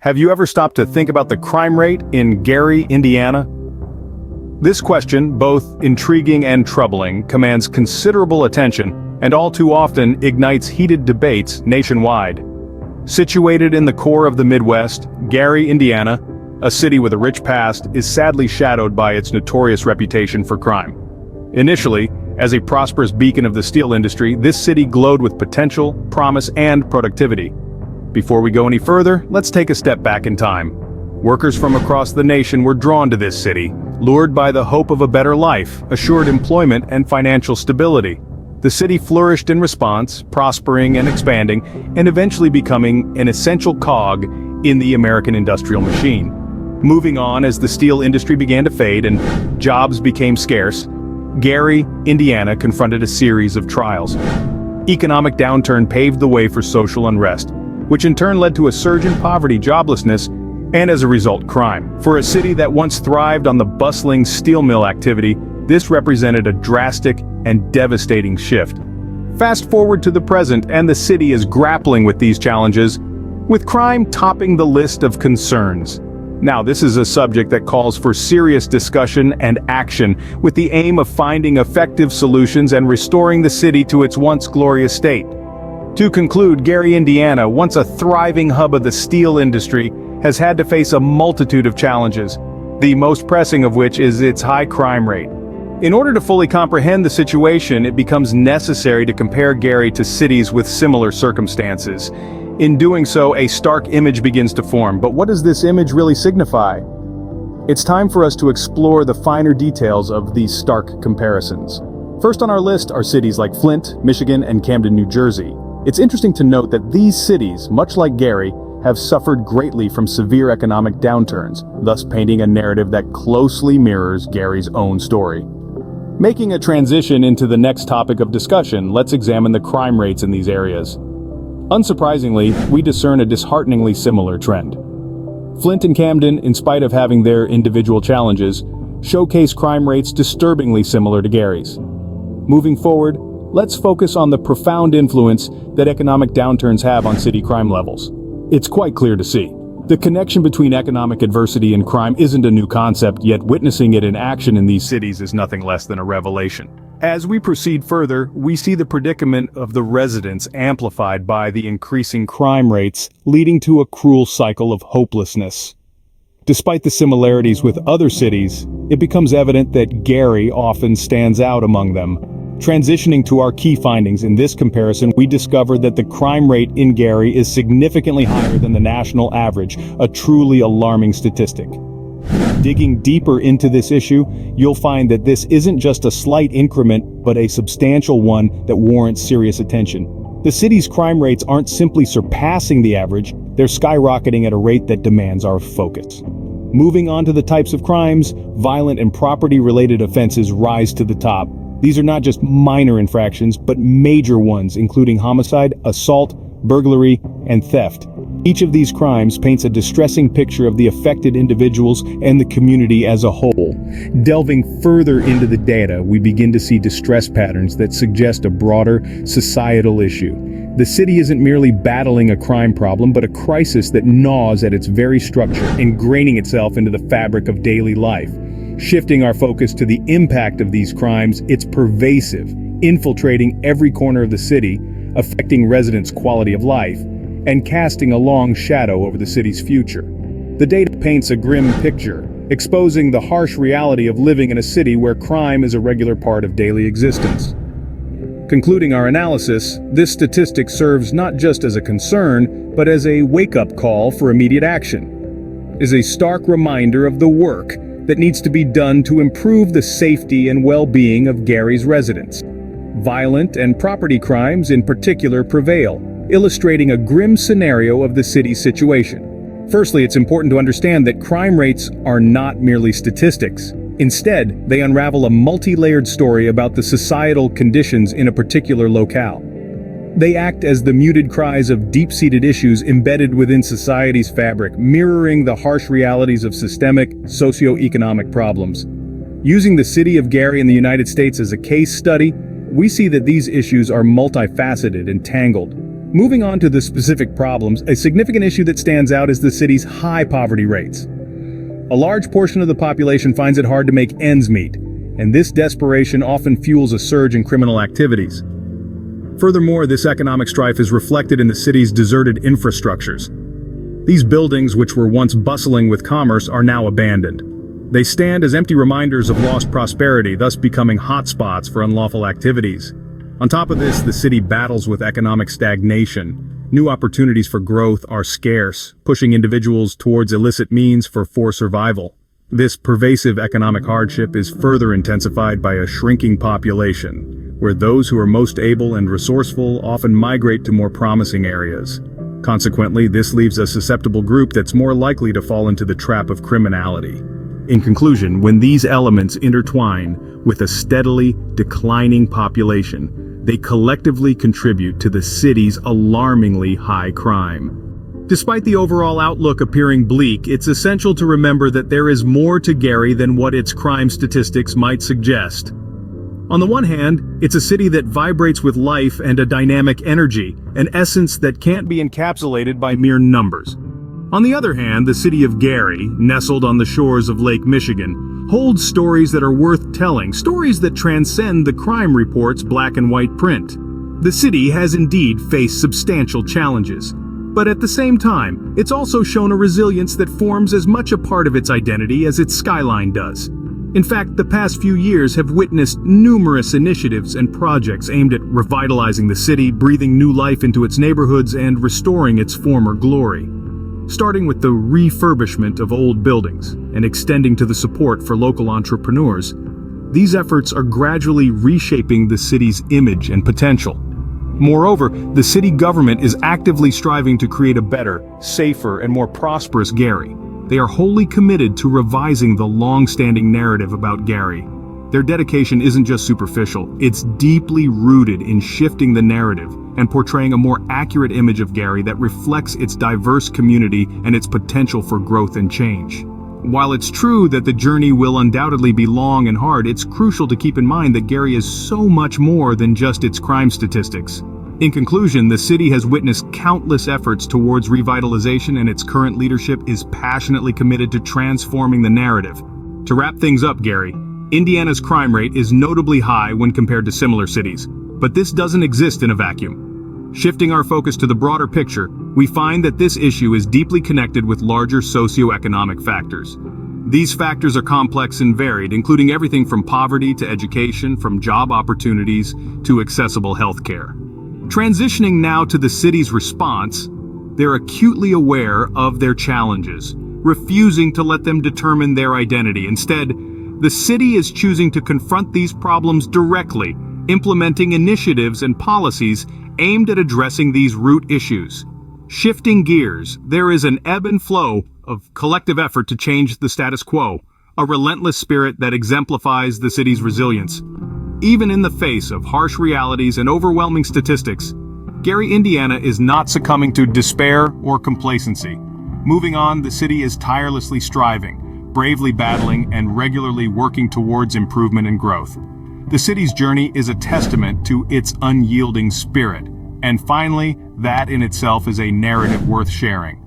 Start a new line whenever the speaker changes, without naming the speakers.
Have you ever stopped to think about the crime rate in Gary, Indiana? This question, both intriguing and troubling, commands considerable attention and all too often ignites heated debates nationwide. Situated in the core of the Midwest, Gary, Indiana, a city with a rich past, is sadly shadowed by its notorious reputation for crime. Initially, as a prosperous beacon of the steel industry, this city glowed with potential, promise, and productivity. Before we go any further, let's take a step back in time. Workers from across the nation were drawn to this city, lured by the hope of a better life, assured employment, and financial stability. The city flourished in response, prospering and expanding, and eventually becoming an essential cog in the American industrial machine. Moving on as the steel industry began to fade and jobs became scarce, Gary, Indiana confronted a series of trials. Economic downturn paved the way for social unrest, which in turn led to a surge in poverty, joblessness, and as a result, crime. For a city that once thrived on the bustling steel mill activity, this represented a drastic and devastating shift. Fast forward to the present, and the city is grappling with these challenges, with crime topping the list of concerns. Now, this is a subject that calls for serious discussion and action, with the aim of finding effective solutions and restoring the city to its once glorious state. To conclude, Gary, Indiana, once a thriving hub of the steel industry, has had to face a multitude of challenges, the most pressing of which is its high crime rate. In order to fully comprehend the situation, it becomes necessary to compare Gary to cities with similar circumstances. In doing so, a stark image begins to form. But what does this image really signify? It's time for us to explore the finer details of these stark comparisons. First on our list are cities like Flint, Michigan, and Camden, New Jersey. It's interesting to note that these cities, much like Gary, have suffered greatly from severe economic downturns, thus painting a narrative that closely mirrors Gary's own story. Making a transition into the next topic of discussion, let's examine the crime rates in these areas. Unsurprisingly, we discern a dishearteningly similar trend. Flint and Camden, in spite of having their individual challenges, showcase crime rates disturbingly similar to Gary's. Moving forward, let's focus on the profound influence that economic downturns have on city crime levels. It's quite clear to see. The connection between economic adversity and crime isn't a new concept, yet witnessing it in action in these cities is nothing less than a revelation. As we proceed further, we see the predicament of the residents amplified by the increasing crime rates, leading to a cruel cycle of hopelessness. Despite the similarities with other cities, it becomes evident that Gary often stands out among them. Transitioning to our key findings in this comparison, we discover that the crime rate in Gary is significantly higher than the national average, a truly alarming statistic. Digging deeper into this issue, you'll find that this isn't just a slight increment, but a substantial one that warrants serious attention. The city's crime rates aren't simply surpassing the average, they're skyrocketing at a rate that demands our focus. Moving on to the types of crimes, violent and property-related offenses rise to the top. These are not just minor infractions, but major ones, including homicide, assault, burglary, and theft. Each of these crimes paints a distressing picture of the affected individuals and the community as a whole. Delving further into the data, we begin to see distress patterns that suggest a broader societal issue. The city isn't merely battling a crime problem, but a crisis that gnaws at its very structure, ingraining itself into the fabric of daily life. Shifting our focus to the impact of these crimes, it's pervasive, infiltrating every corner of the city, affecting residents' quality of life, and casting a long shadow over the city's future. The data paints a grim picture, exposing the harsh reality of living in a city where crime is a regular part of daily existence. Concluding our analysis, this statistic serves not just as a concern, but as a wake-up call for immediate action. It is a stark reminder of the work that needs to be done to improve the safety and well-being of Gary's residents. Violent and property crimes in particular prevail, illustrating a grim scenario of the city's situation. Firstly, it's important to understand that crime rates are not merely statistics. Instead, they unravel a multi-layered story about the societal conditions in a particular locale. They act as the muted cries of deep-seated issues embedded within society's fabric, mirroring the harsh realities of systemic, socio-economic problems. Using the city of Gary in the United States as a case study, we see that these issues are multifaceted and tangled. Moving on to the specific problems, a significant issue that stands out is the city's high poverty rates. A large portion of the population finds it hard to make ends meet, and this desperation often fuels a surge in criminal activities. Furthermore, this economic strife is reflected in the city's deserted infrastructures. These buildings, which were once bustling with commerce, are now abandoned. They stand as empty reminders of lost prosperity, thus becoming hotspots for unlawful activities. On top of this, the city battles with economic stagnation. New opportunities for growth are scarce, pushing individuals towards illicit means for survival. This pervasive economic hardship is further intensified by a shrinking population, where those who are most able and resourceful often migrate to more promising areas. Consequently, this leaves a susceptible group that's more likely to fall into the trap of criminality. In conclusion, when these elements intertwine with a steadily declining population, they collectively contribute to the city's alarmingly high crime. Despite the overall outlook appearing bleak, it's essential to remember that there is more to Gary than what its crime statistics might suggest. On the one hand, it's a city that vibrates with life and a dynamic energy, an essence that can't be encapsulated by mere numbers. On the other hand, the city of Gary, nestled on the shores of Lake Michigan, holds stories that are worth telling, stories that transcend the crime report's black and white print. The city has indeed faced substantial challenges, but at the same time, it's also shown a resilience that forms as much a part of its identity as its skyline does. In fact, the past few years have witnessed numerous initiatives and projects aimed at revitalizing the city, breathing new life into its neighborhoods, and restoring its former glory. Starting with the refurbishment of old buildings and extending to the support for local entrepreneurs, these efforts are gradually reshaping the city's image and potential. Moreover, the city government is actively striving to create a better, safer, and more prosperous Gary. They are wholly committed to revising the long-standing narrative about Gary. Their dedication isn't just superficial, it's deeply rooted in shifting the narrative and portraying a more accurate image of Gary that reflects its diverse community and its potential for growth and change. While it's true that the journey will undoubtedly be long and hard, it's crucial to keep in mind that Gary is so much more than just its crime statistics. In conclusion, the city has witnessed countless efforts towards revitalization, and its current leadership is passionately committed to transforming the narrative. To wrap things up, Gary, Indiana's crime rate is notably high when compared to similar cities, but this doesn't exist in a vacuum. Shifting our focus to the broader picture, we find that this issue is deeply connected with larger socioeconomic factors. These factors are complex and varied, including everything from poverty to education, from job opportunities to accessible healthcare. Transitioning now to the city's response, they're acutely aware of their challenges, refusing to let them determine their identity. Instead, the city is choosing to confront these problems directly, implementing initiatives and policies aimed at addressing these root issues. Shifting gears, there is an ebb and flow of collective effort to change the status quo, a relentless spirit that exemplifies the city's resilience. Even in the face of harsh realities and overwhelming statistics, Gary, Indiana is not succumbing to despair or complacency. Moving on, the city is tirelessly striving, bravely battling, and regularly working towards improvement and growth. The city's journey is a testament to its unyielding spirit, and finally, that in itself is a narrative worth sharing.